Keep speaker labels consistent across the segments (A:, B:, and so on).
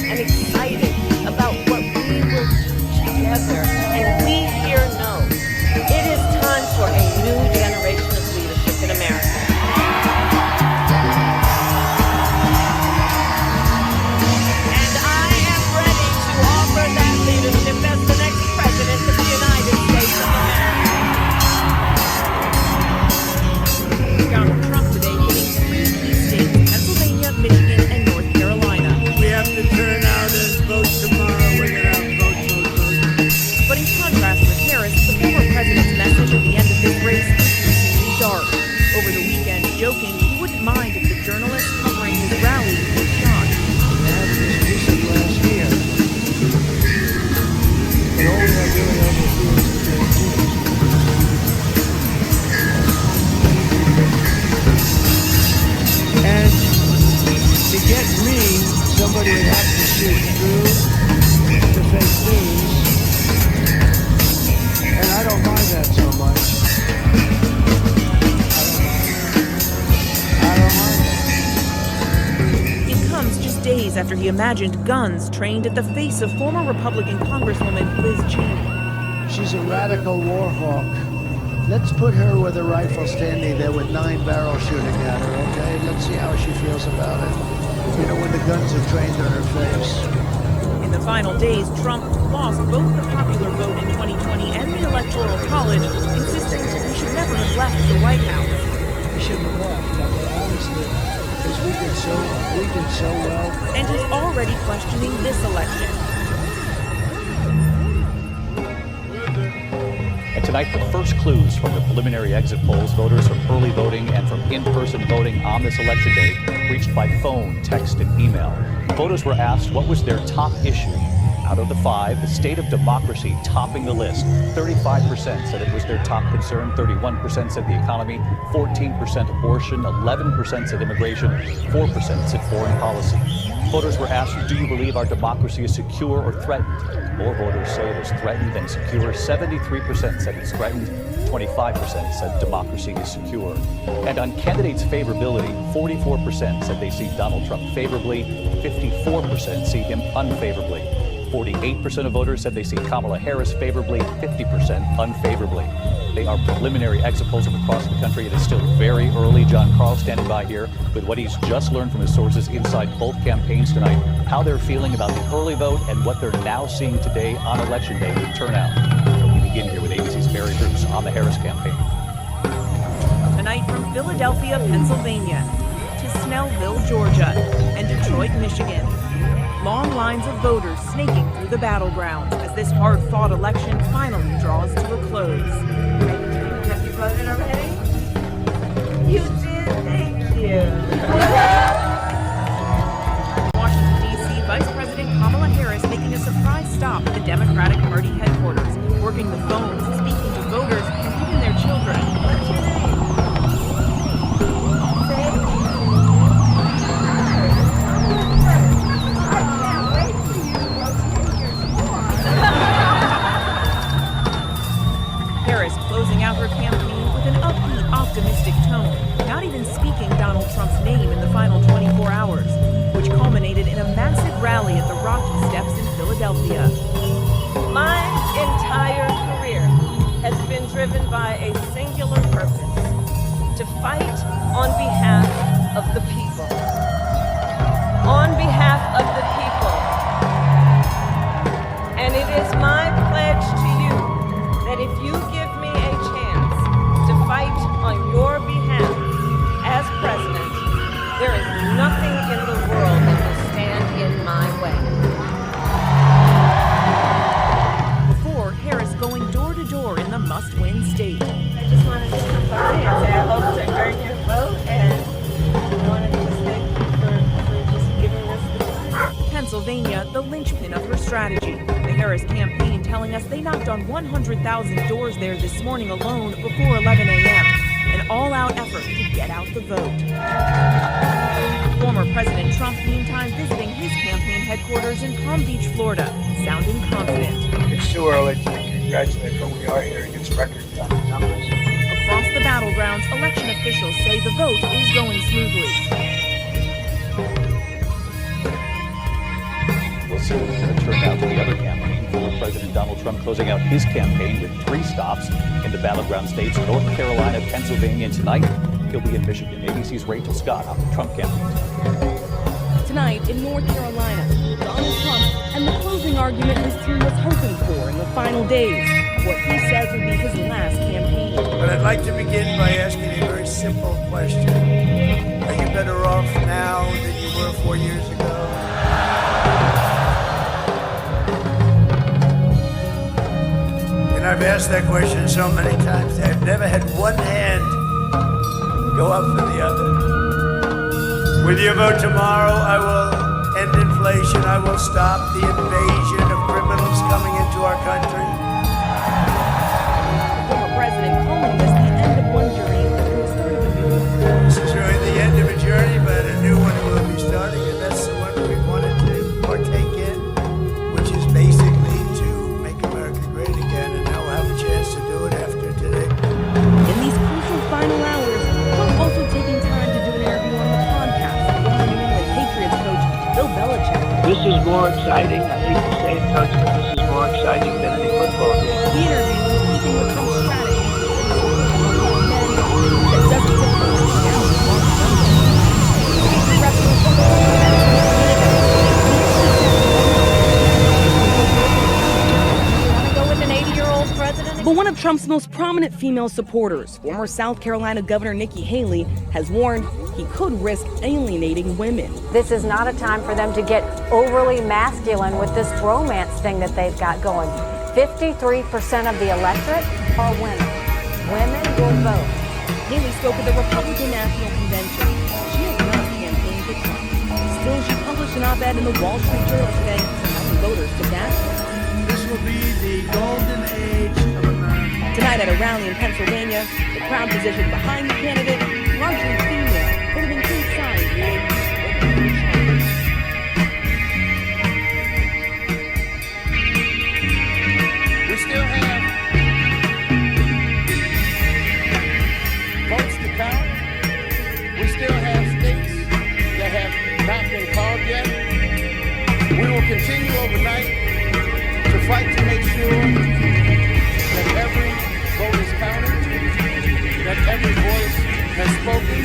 A: and excited about what we will do together. And we here know it is time for a new generation of leadership in America. And I am ready to offer that leadership as the next president of the United States of America. Donald Trump today hitting 3 key states, Pennsylvania, Michigan, and North Carolina.
B: We have to turn out and vote tomorrow. We're going to have vote.
A: But in contrast with Harris, the former president's message at the end of this race seemed dark. Over the weekend, joking he wouldn't mind if the journalists covering his rally were shot.
C: That was recent last year. And all we have really on the field is and to get me, somebody would have to shoot through the fake news. And I don't mind that so much. I don't mind that.
A: It comes just days after he imagined guns trained at the face of former Republican Congresswoman Liz Cheney.
C: She's a radical war hawk. Let's put her with a rifle standing there with 9 barrels shooting at her, okay? Let's see how she feels about it. You know, when the guns are trained on her face.
A: In the final days, Trump lost both the popular vote in 2020 and the Electoral College, insisting he should never have left the White House.
C: We shouldn't have left, I mean, honestly, because we did so well.
A: And he's already questioning this election.
D: And tonight, the first clues from the preliminary exit polls, voters from early voting and from in-person voting on this election day, reached by phone, text, and email. Voters were asked what was their top issue. Out of the 5, the state of democracy topping the list. 35% said it was their top concern, 31% said the economy, 14% abortion, 11% said immigration, 4% said foreign policy. Voters were asked, do you believe our democracy is secure or threatened? More voters say it is threatened than secure. 73% said it's threatened. 25% said democracy is secure. And on candidates' favorability, 44% said they see Donald Trump favorably. 54% see him unfavorably. 48% of voters said they see Kamala Harris favorably. 50% unfavorably. They are preliminary exit polls from across the country. It is still very early. John Carl standing by here with what he's just learned from his sources inside both campaigns tonight, how they're feeling about the early vote and what they're now seeing today on Election Day with turnout. So we begin here with ABC's Barry Bruce on the Harris campaign.
A: Tonight from Philadelphia, Pennsylvania, to Snellville, Georgia, and Detroit, Michigan. Long lines of voters snaking through the battlegrounds as this hard-fought election finally draws to a close.
E: Have you voted already? You did, thank you.
A: Washington, D.C., Vice President Kamala Harris making a surprise stop at the Democratic Party headquarters, working the phones, speaking to voters, and even their children.
E: What's your name?
A: Harris closing out her campaign with an upbeat, optimistic tone, not even speaking Donald Trump's name in the final 24 hours, which culminated in a massive rally at the Rocky Steps in Philadelphia.
E: My entire career has been driven by a singular purpose: to fight on behalf of the people. On behalf of the people. And it is my pledge to you that if you give me a chance to fight on your behalf as president, there is nothing in the world that will stand in my way.
A: Before, Harris going door to door in the must-win state.
E: I just wanted to come by and say I hope to earn your vote, and I wanted to just thank you for just giving us the time.
A: Pennsylvania, the linchpin of her strategy. The Harris campaign telling us they knocked on 100,000 doors there this morning alone before 11 a.m. An all-out effort to get out the vote. Former President Trump, meantime, visiting his campaign headquarters in Palm Beach, Florida, sounding confident.
F: It's too early to congratulate, but we are here against record numbers.
A: Across the battlegrounds, election officials say the vote is going smoothly.
D: see what turned out to the other campaign. Former President Donald Trump closing out his campaign with 3 stops in the battleground states of North Carolina, Pennsylvania, and tonight he'll be in Michigan. ABC's Rachel Scott on the Trump campaign.
G: Tonight in North Carolina, Donald Trump and the closing argument his team was hoping for in the final days. What he says would be his last campaign.
B: But I'd like to begin by asking a very simple question. Are you better off now than you were 4 years ago? And I've asked that question so many times, I've never had one hand go up for the other. With your vote tomorrow, I will end inflation. I will stop the invasion of criminals coming into our country.
G: The former president calling this the end of one journey and the start of a new one.
B: This is really the end of a journey, but a new one will be starting, and that's the one we wanted to partake in, which is basically to make America great again, and now we'll have a chance to do it after today.
G: In these crucial final hours, Trump also taking time to do an interview on the podcast with the New England Patriots coach Bill Belichick.
F: This is more exciting. I hate to say it, Coach, but this is more exciting than any football game.
G: The interview was keeping with Trump's strategy that doesn't typically work out on Sunday. The rest of the
E: Want to go with an 80-year-old president?
G: But one of Trump's most prominent female supporters, former South Carolina Governor Nikki Haley, has warned he could risk alienating women.
H: This is not a time for them to get overly masculine with this bromance thing that they've got going. 53% of the electorate are women. Women will vote.
G: Haley spoke at the Republican National Convention. She has not campaigned for Trump. Still, she published an op-ed in the Wall Street Journal today telling voters to back her.
B: This will be the golden age of America.
G: Tonight at a rally in Pennsylvania, the crowd positioned behind the candidate, largely female, could have included signs reading,
B: We still have votes to count. We still have states that have not been called yet. We will continue overnight to fight to make sure that every vote is counted, that every voice has spoken,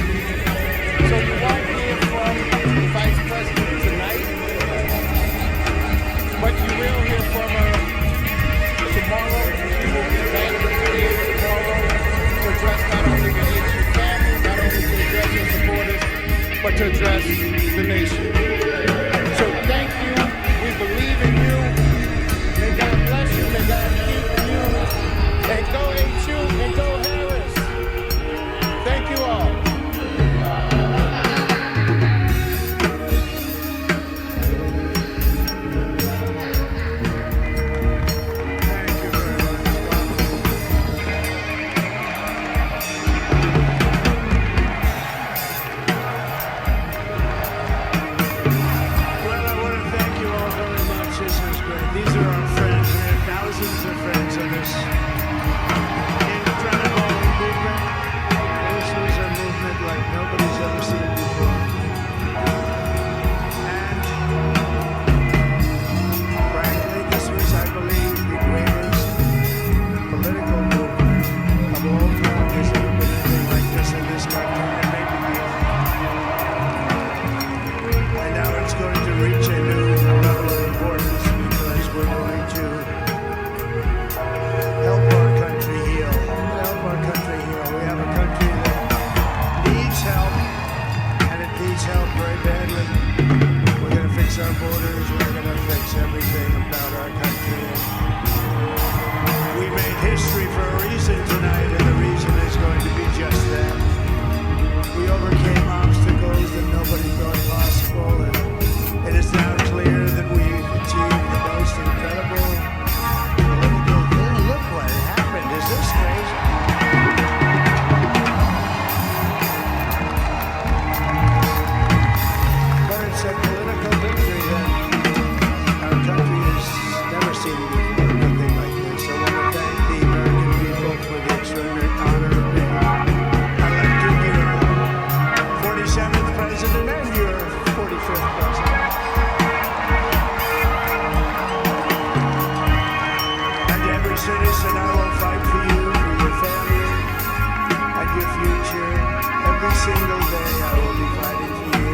B: single day I will be fighting for you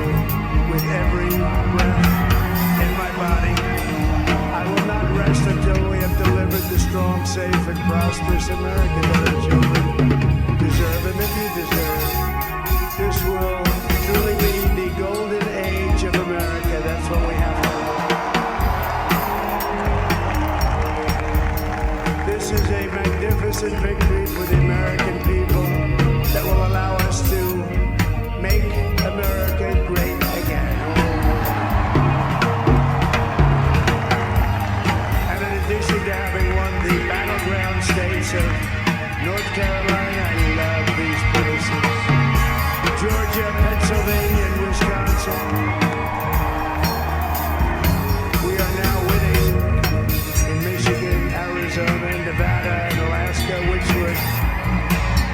B: with every breath in my body. I will not rest until we have delivered the strong, safe, and prosperous America that our children deserve and that you deserve. This will truly be the golden age of America. That's what we have to do. This is a magnificent victory for the American people that will allow us to make America great again. And in addition to having won the battleground states of North Carolina, I love these places, Georgia, Pennsylvania, and Wisconsin, we are now winning in Michigan, Arizona, Nevada, and Alaska, which would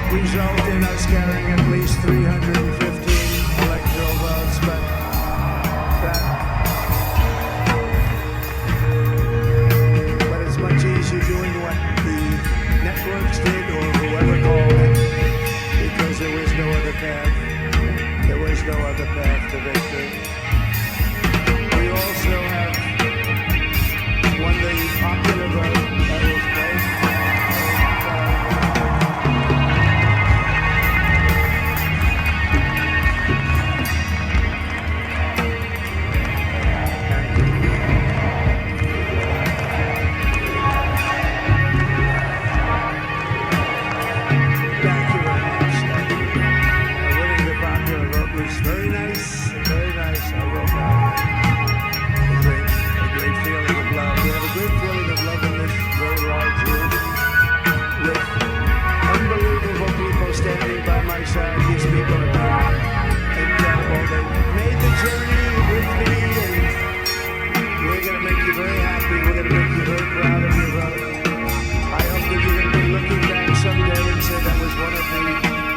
B: result in us carrying at least 315 electoral votes, but it's much easier doing what the networks did or whoever called it, because there was no other path. There was no other path to victory. We also have won the popular vote. That was great. Very nice, very nice. I wrote down a great feeling of love. We have a great feeling of love in this very large room with unbelievable people standing by my side. These people have been incredible. They made the journey with me, and we're going to make you very happy. We're going to make you very proud of your vote. I hope that you're going to be looking back someday and say that was one of the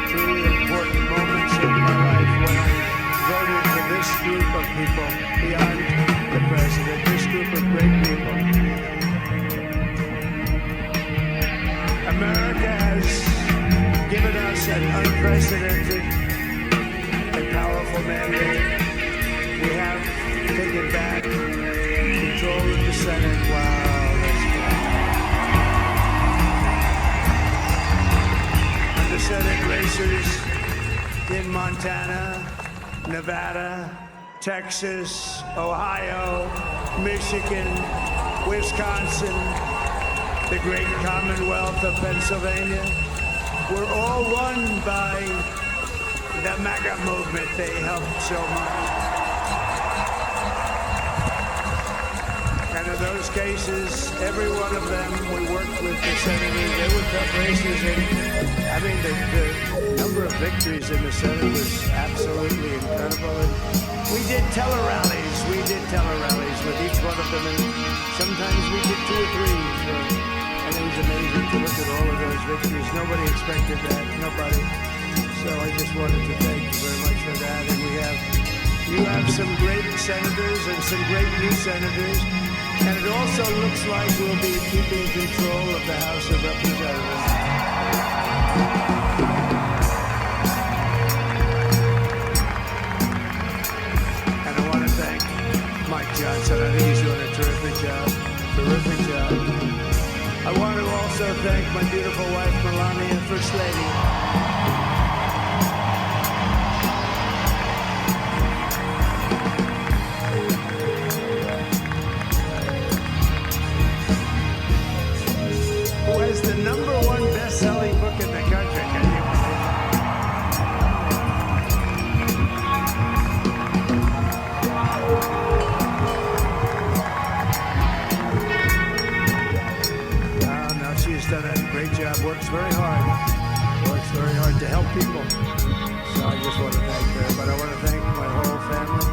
B: truly important moments in my life when I voted for this group of people beyond the president, this group of great people. America has given us an unprecedented and powerful mandate. We have taken back control of the Senate. Wow, that's great. And the Senate races in Montana, Nevada, Texas, Ohio, Michigan, Wisconsin, the great Commonwealth of Pennsylvania, were all won by the MAGA movement. They helped so much. And in those cases, every one of them, we worked with the senators. They were tough races, and I mean, the number of victories in the Senate was absolutely incredible. And we did tele-rallies. We did tele-rallies with each one of them, and sometimes we did 2 or 3. And it was amazing to look at all of those victories. Nobody expected that. Nobody. So I just wanted to thank you very much for that. And you have some great senators and some great new senators. And it also looks like we'll be keeping control of the House of Representatives. And I want to thank Mike Johnson. I think he's doing a terrific job. I want to also thank my beautiful wife, Melania, First Lady. Who has the #1 best-selling book in the country? Can you done a great job, works very hard to help people. So I just want to thank her, but I want to thank my whole family,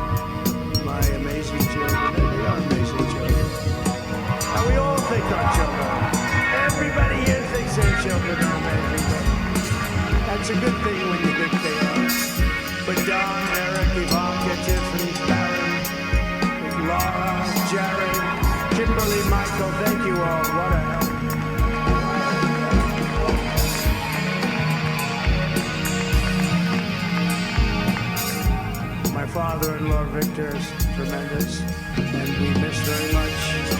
B: my amazing children. They are amazing children. And we all think our children. Everybody here thinks their children are amazing, but that's a good thing when you think they are. But Don, Eric, Ivanka, Tiffany, Barry, Laura, Jared, Kimberly, Michael, thank you all. What a help.
C: father-in-law, Victor, is tremendous, and we miss very much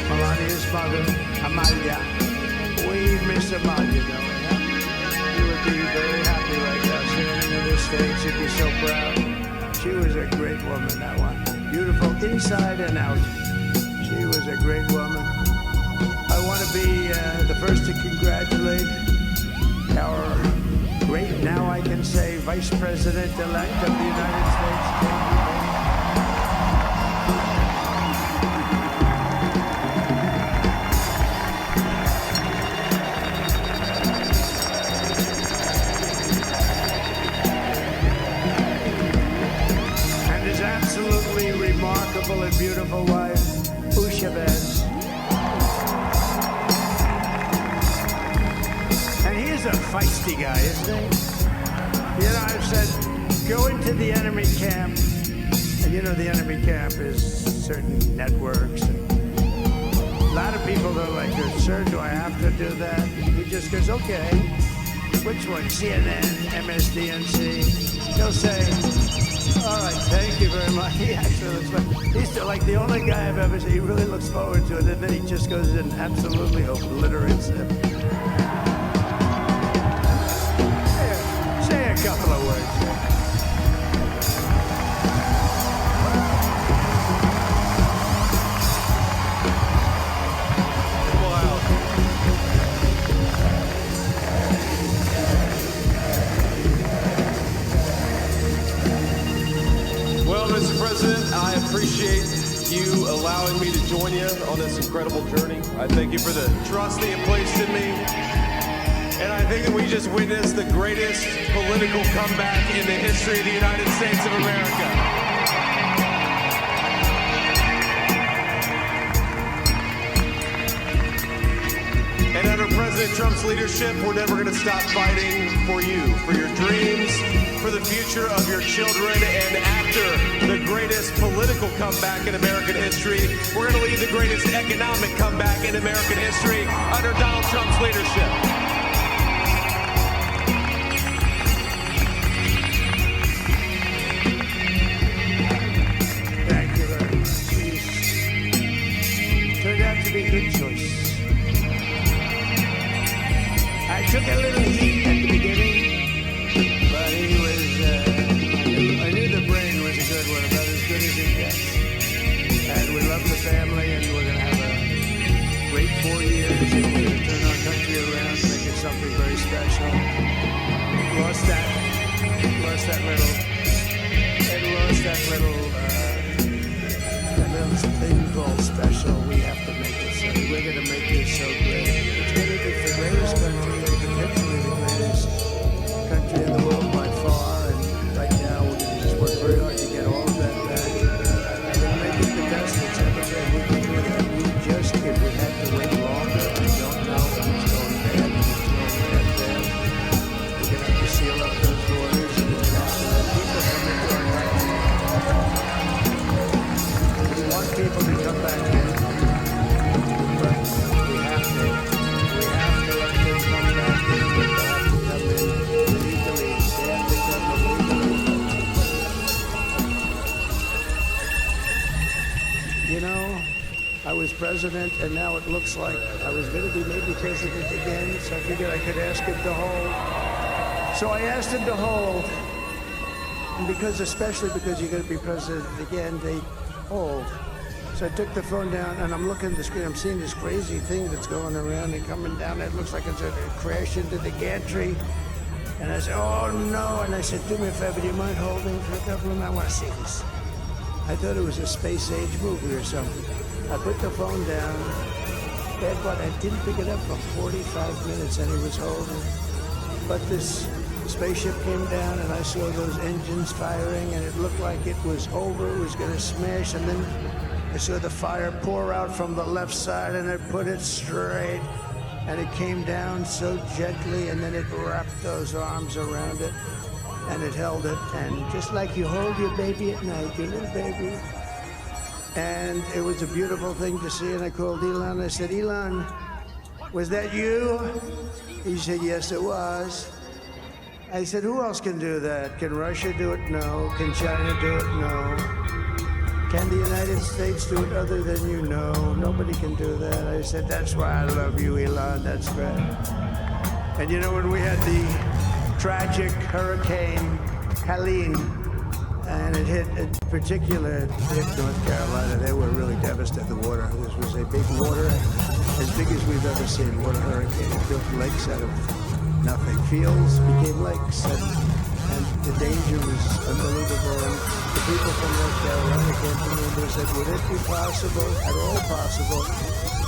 C: Melania's mother, Amalia. We miss Amalia, don't we? Huh? She would be very happy right now, standing on this stage. She'd be so proud. She was a great woman, that one. Beautiful inside and out. She was a great woman. I want to be the first to congratulate our great, now I can say, Vice President-elect of the United States. And his absolutely remarkable and beautiful wife, Chavez. And he is a feisty guy, isn't he? You know, I've said, go into the enemy camp, and you know the enemy camp is certain networks. And a lot of people are like, sir, do I have to do that? He just goes, okay. Which one? CNN, MSDNC? He'll say, all right, thank you very much. He actually looks like, he's like the only guy I've ever seen. He really looks forward to it, and then he just goes and absolutely obliterates them. Say a couple of words.
I: Mr. President, I appreciate you allowing me to join you on this incredible journey. I thank you for the trust that you placed in me. And I think that we just witnessed the greatest political comeback in the history of the United States of America. And under President Trump's leadership, we're never going to stop fighting for you, for your dreams, for the future of your children. And after the greatest political comeback in American history, we're going to lead the greatest economic comeback in American history under Donald Trump's leadership.
C: Thank you very much. It turned out to be a good choice. I took a little heat at the beginning, but he was, I knew the brain was a good one, about as good as it gets. And we love the family, and we're going to have a great 4 years, and we're going to turn our country around, make it something very special. Lost that little thing called special. We have to make it so, we're going to make this so great. It's going to be the greatest country, potentially the greatest country in the world by far, and right now we're going to just work very hard to get all of that back. We're going to make it the best it's ever been. We can do that. We just, if we had to wait longer, I don't know if it's going bad, if it's going that bad. We're going to have to seal up those borders, and we're going to have to let people come into our country. We want people to come back in, but we have to let them come back in, but they have to come in legally. They have to come in legally. You know, I was president, and now it looks like I was going to be maybe president again, so I figured I could ask him to hold. So I asked him to hold, and especially because you're going to be president again, they hold. So I took the phone down, and I'm looking at the screen. I'm seeing this crazy thing that's going around and coming down. It looks like it's going to crash into the gantry. And I said, oh, no. And I said, do me a favor, do you mind holding for a couple of minutes? I want to see this. I thought it was a space-age movie or something. I put the phone down, but I didn't pick it up for 45 minutes, and he was holding. But this spaceship came down, and I saw those engines firing, and it looked like it was over. It was going to smash, and then I saw the fire pour out from the left side, and it put it straight, and it came down so gently, and then it wrapped those arms around it, and it held it, and just like you hold your baby at night, your little baby. And it was a beautiful thing to see, and I called Elon. I said, Elon, was that you? He said, yes, it was. I said, who else can do that? Can Russia do it? No. Can China do it? No. Can the United States do it other than you? No. Nobody can do that. I said, that's why I love you, Elon. That's great. And you know, when we had the tragic Hurricane Helene, and it hit North Carolina, they were really devastated. The water. This was a big water, as big as we've ever seen. Water hurricane. It built lakes out of nothing. Fields became lakes, and the danger was unbelievable. And the people from North Carolina came to me and they said, would it be possible, at all possible,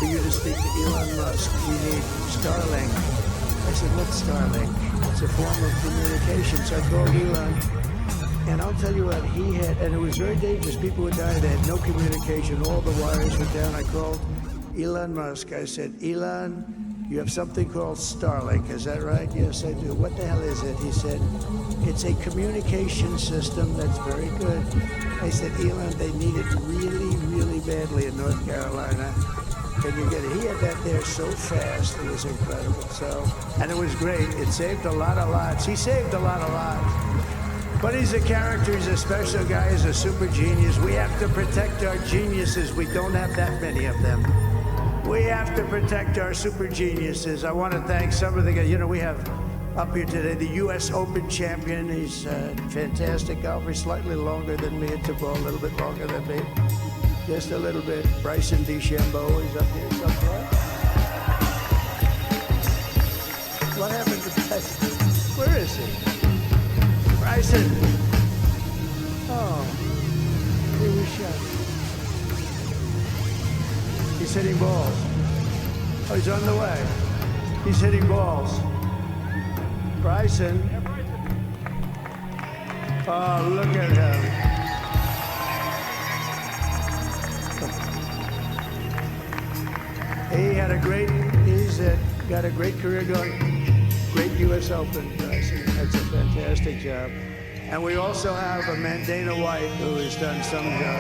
C: for you to speak to Elon Musk? We need Starlink. I said, what's Starlink? It's a form of communication. So I called Elon. And I'll tell you what, he had, and it was very dangerous. People would die. They had no communication. All the wires were down. I called Elon Musk. I said, Elon, you have something called Starlink. Is that right? Yes, I do. What the hell is it? He said, it's a communication system that's very good. I said, Elon, they need it really, really badly in North Carolina. Can you get it? He had that there so fast. It was incredible. So, and it was great. It saved a lot of lives. He saved a lot of lives. But he's a character, he's a special guy, he's a super genius. We have to protect our geniuses. We don't have that many of them. We have to protect our super geniuses. I want to thank some of the guys. You know, we have up here today the U.S. Open champion. He's a fantastic golfer, slightly longer than me at the ball, a little bit longer than me. Just a little bit. Bryson DeChambeau is up here somewhere. What happened to Bryson? Where is he? Bryson. Oh, he was shot. He's hitting balls. Oh, he's on the way. He's hitting balls. Bryson. Oh, look at him. He's got a great career going. Great U.S. Open, Bryson. That's a fantastic job. And we also have a man, Dana White, who has done some job.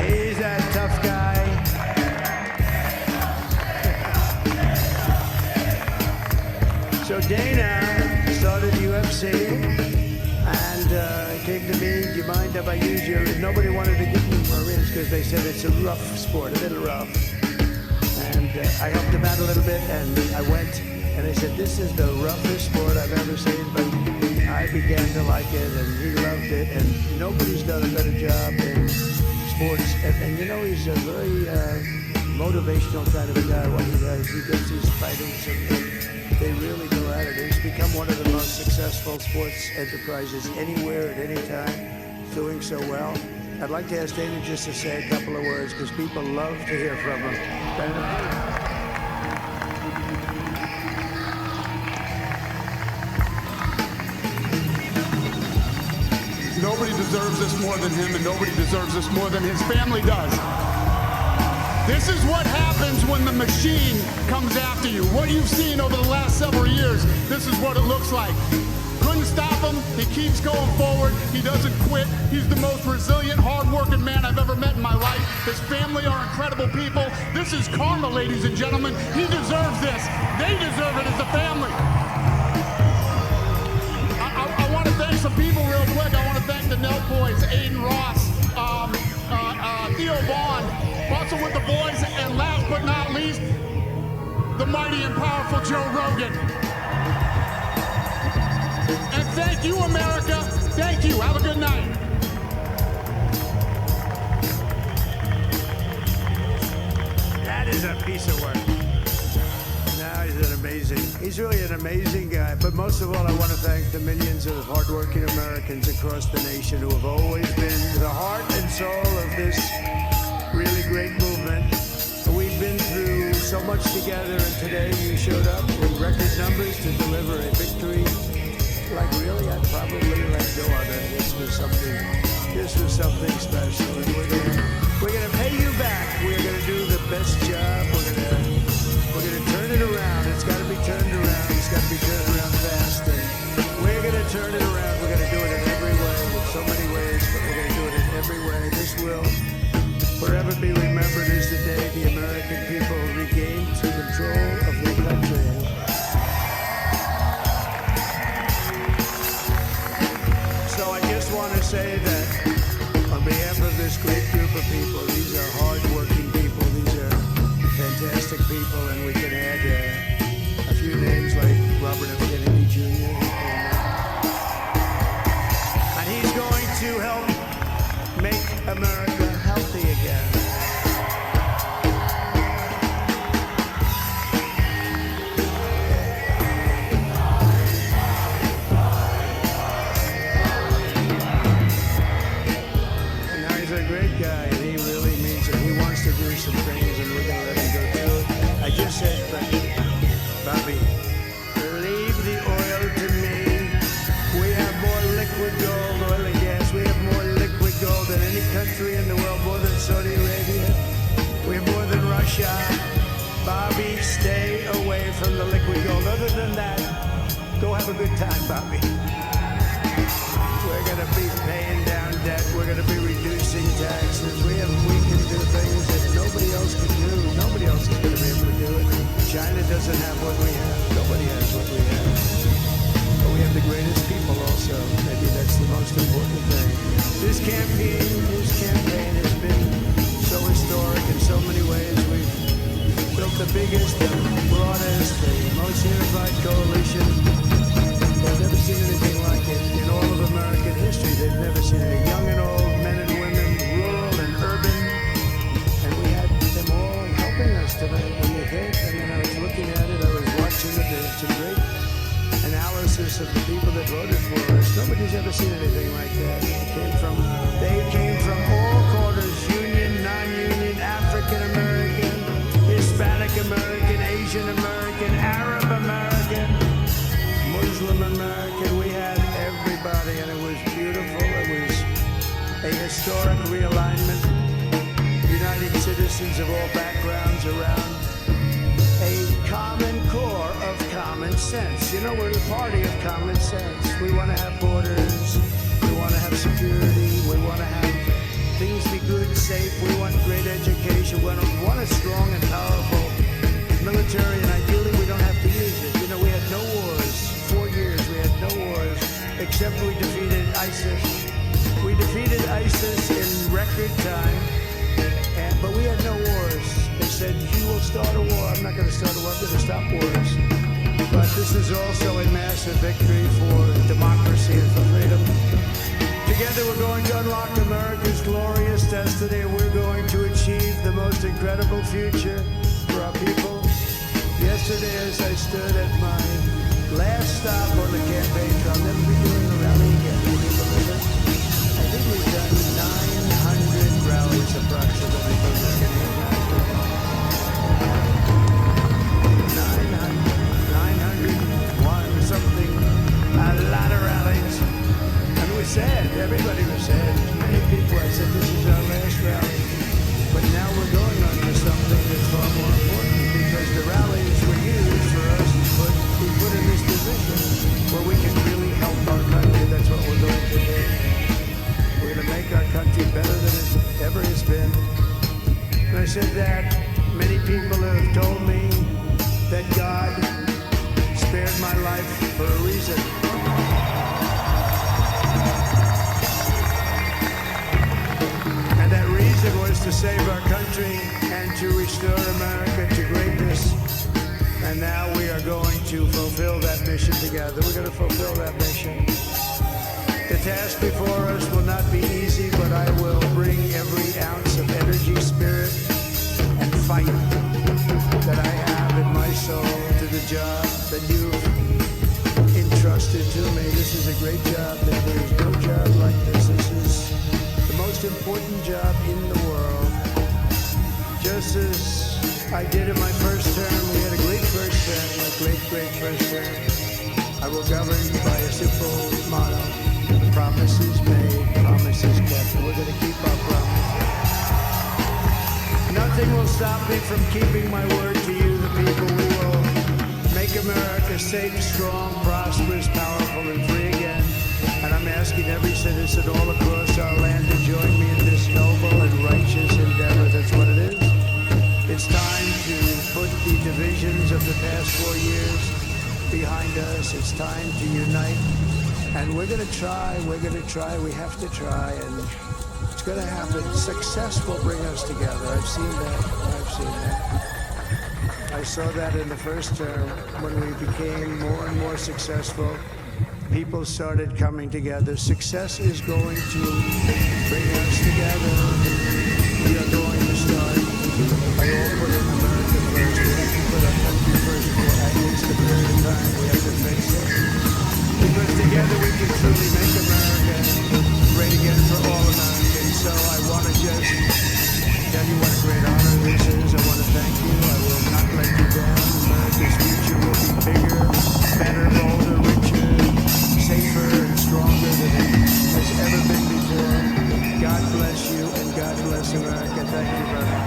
C: He's that tough guy. So Dana started UFC and came to me, do you mind if I use your... Nobody wanted to give me Marines because they said it's a rough sport, a little rough. And I helped him out a little bit, and I went, and I said, this is the roughest sport I've ever seen, but I began to like it, and he loved it, and nobody's done a better job in sports. And you know, he's a very motivational kind of a guy. What he does, he gets these fighters, and they really go at it. He's become one of the most successful sports enterprises anywhere at any time, doing so well. I'd like to ask Dana just to say a couple of words, because people love to hear from him. Dana?
J: Nobody deserves this more than him, and nobody deserves this more than his family does. This is what happens when the machine comes after you. What you've seen over the last several years, this is what it looks like. Couldn't stop him. He keeps going forward. He doesn't quit. He's the most resilient, hard-working man I've ever met in my life. His family are incredible people. This is karma, ladies and gentlemen. He deserves this. They deserve it as a family. I want to thank some people real quick. I want to thank the Nell boys, Aiden Ross, Theo Vaughn, also with the boys, and last but not least, the mighty and powerful Joe Rogan. And thank you, America. Thank you. Have a good night.
C: That is a piece of work. Now he's really an amazing guy. But most of all, I want to thank the millions of hardworking Americans across the nation who have always been the heart and soul of this really great movement. We've been through so much together, and today you showed up in record numbers to deliver a victory. Like, really, I'd probably let go of it. This was something special, and we're gonna pay you back. We're gonna do the best job. We're gonna turn it around. It's got to be turned around. It's got to be turned around fast. And we're gonna turn it around. We're gonna do it in every way, in so many ways, but we're gonna do it in every way. This will forever be remembered as the day the American people regained control of their super people. These are hard-working people. These are fantastic people, and we can add a few names like Robert F. Kennedy Jr. And he's going to help make America healthy again. Some things, and we're going to let him go through it. I just said, but Bobby, leave the oil to me. We have more liquid gold, oil and gas. We have more liquid gold than any country in the world, more than Saudi Arabia. We have more than Russia. Bobby, stay away from the liquid gold. Other than that, go have a good time, Bobby. We're going to be paying down debt. We're going to be reducing taxes. We can do things that nobody else can do. Nobody else is going to be able to do it. China doesn't have what we have. Nobody has what we have. But we have the greatest people also. Maybe that's the most important thing. This campaign has been so historic in so many ways. We've built the biggest, the broadest, the most unified coalition. They've never seen anything like it in all of American history. They've never seen it. Young and old, men and women, rural and urban. And we had them all helping us tonight, when you think. I mean, I was looking at it, I was watching it. There's some great analysis of the people that voted for us. Nobody's ever seen anything like that. They came from all quarters, union, non-union, African American, Hispanic American, Asian American, Arab American, Muslim American. We had everybody, and it was beautiful. It was a historic realignment, uniting citizens of all backgrounds around a common core of common sense. You know, we're the party of common sense. We want to have borders. We want to have security. We want to have things be good, safe. We want great education. We want a strong and powerful military, and ideally we don't have to use it. You know, we had no wars. 4 years we had no wars, except we defeated ISIS. We defeated ISIS in record time, but we had no wars. They said, you will start a war. I'm not going to start a war. I'm going to stop wars. But this is also a massive victory for democracy and for freedom. Together we're going to unlock America's glorious destiny, and we're going to achieve the most incredible future for our people. Yesterday, as I stood at my last stop on the campaign trail, I'll never be doing a rally again. Can you believe it? I think we've done 900 rallies approximately from this campaign. 901 something, a lot of rallies. And it was sad. Everybody was sad. Many people, I said, this is our last rally. But now we're going on to something that's far more important, because the rallies were used for us to be put in this position where we can really help our country. That's what we're going to do. We're going to make our country better than it ever has been. And I said that many people have told me that God spared my life for a reason. And that reason was to save our country and to restore America to greatness. And now we are going to fulfill that mission together. We're going to fulfill that mission. The task before us will not be easy, but I will bring every ounce of energy, spirit, and fight that I have in my soul to the job that you've entrusted to me. This is a great job. There's no job like this. This is the most important job in the world. Just as I did in my first term, we had a great first term, a great first term. I will govern by a simple motto: promises made, promises kept. And we're going to keep our promises. Nothing will stop me from keeping my word to you, the people. We will make America safe, strong, prosperous, powerful, and free again. And I'm asking every citizen all across our land to join me in this noble and righteous endeavor. That's what it is. It's time to put the divisions of the past 4 years behind us. It's time to unite. And we're going to try, we have to try. And It's going to happen. Success will bring us together. I've seen that. I saw that in the first term when we became more and more successful. People started coming together. Success is going to bring us together. We are going to start by all putting America first. We have to put our country first for at least a period of time. We have to face it. Because together we can truly make America great again for all Americans. So I want to just tell you what a great honor this is. I want to thank you. I will not let you down. America's future will be bigger, better, bolder, richer, safer, and stronger than it has ever been before. God bless you and God bless America. Thank you very much.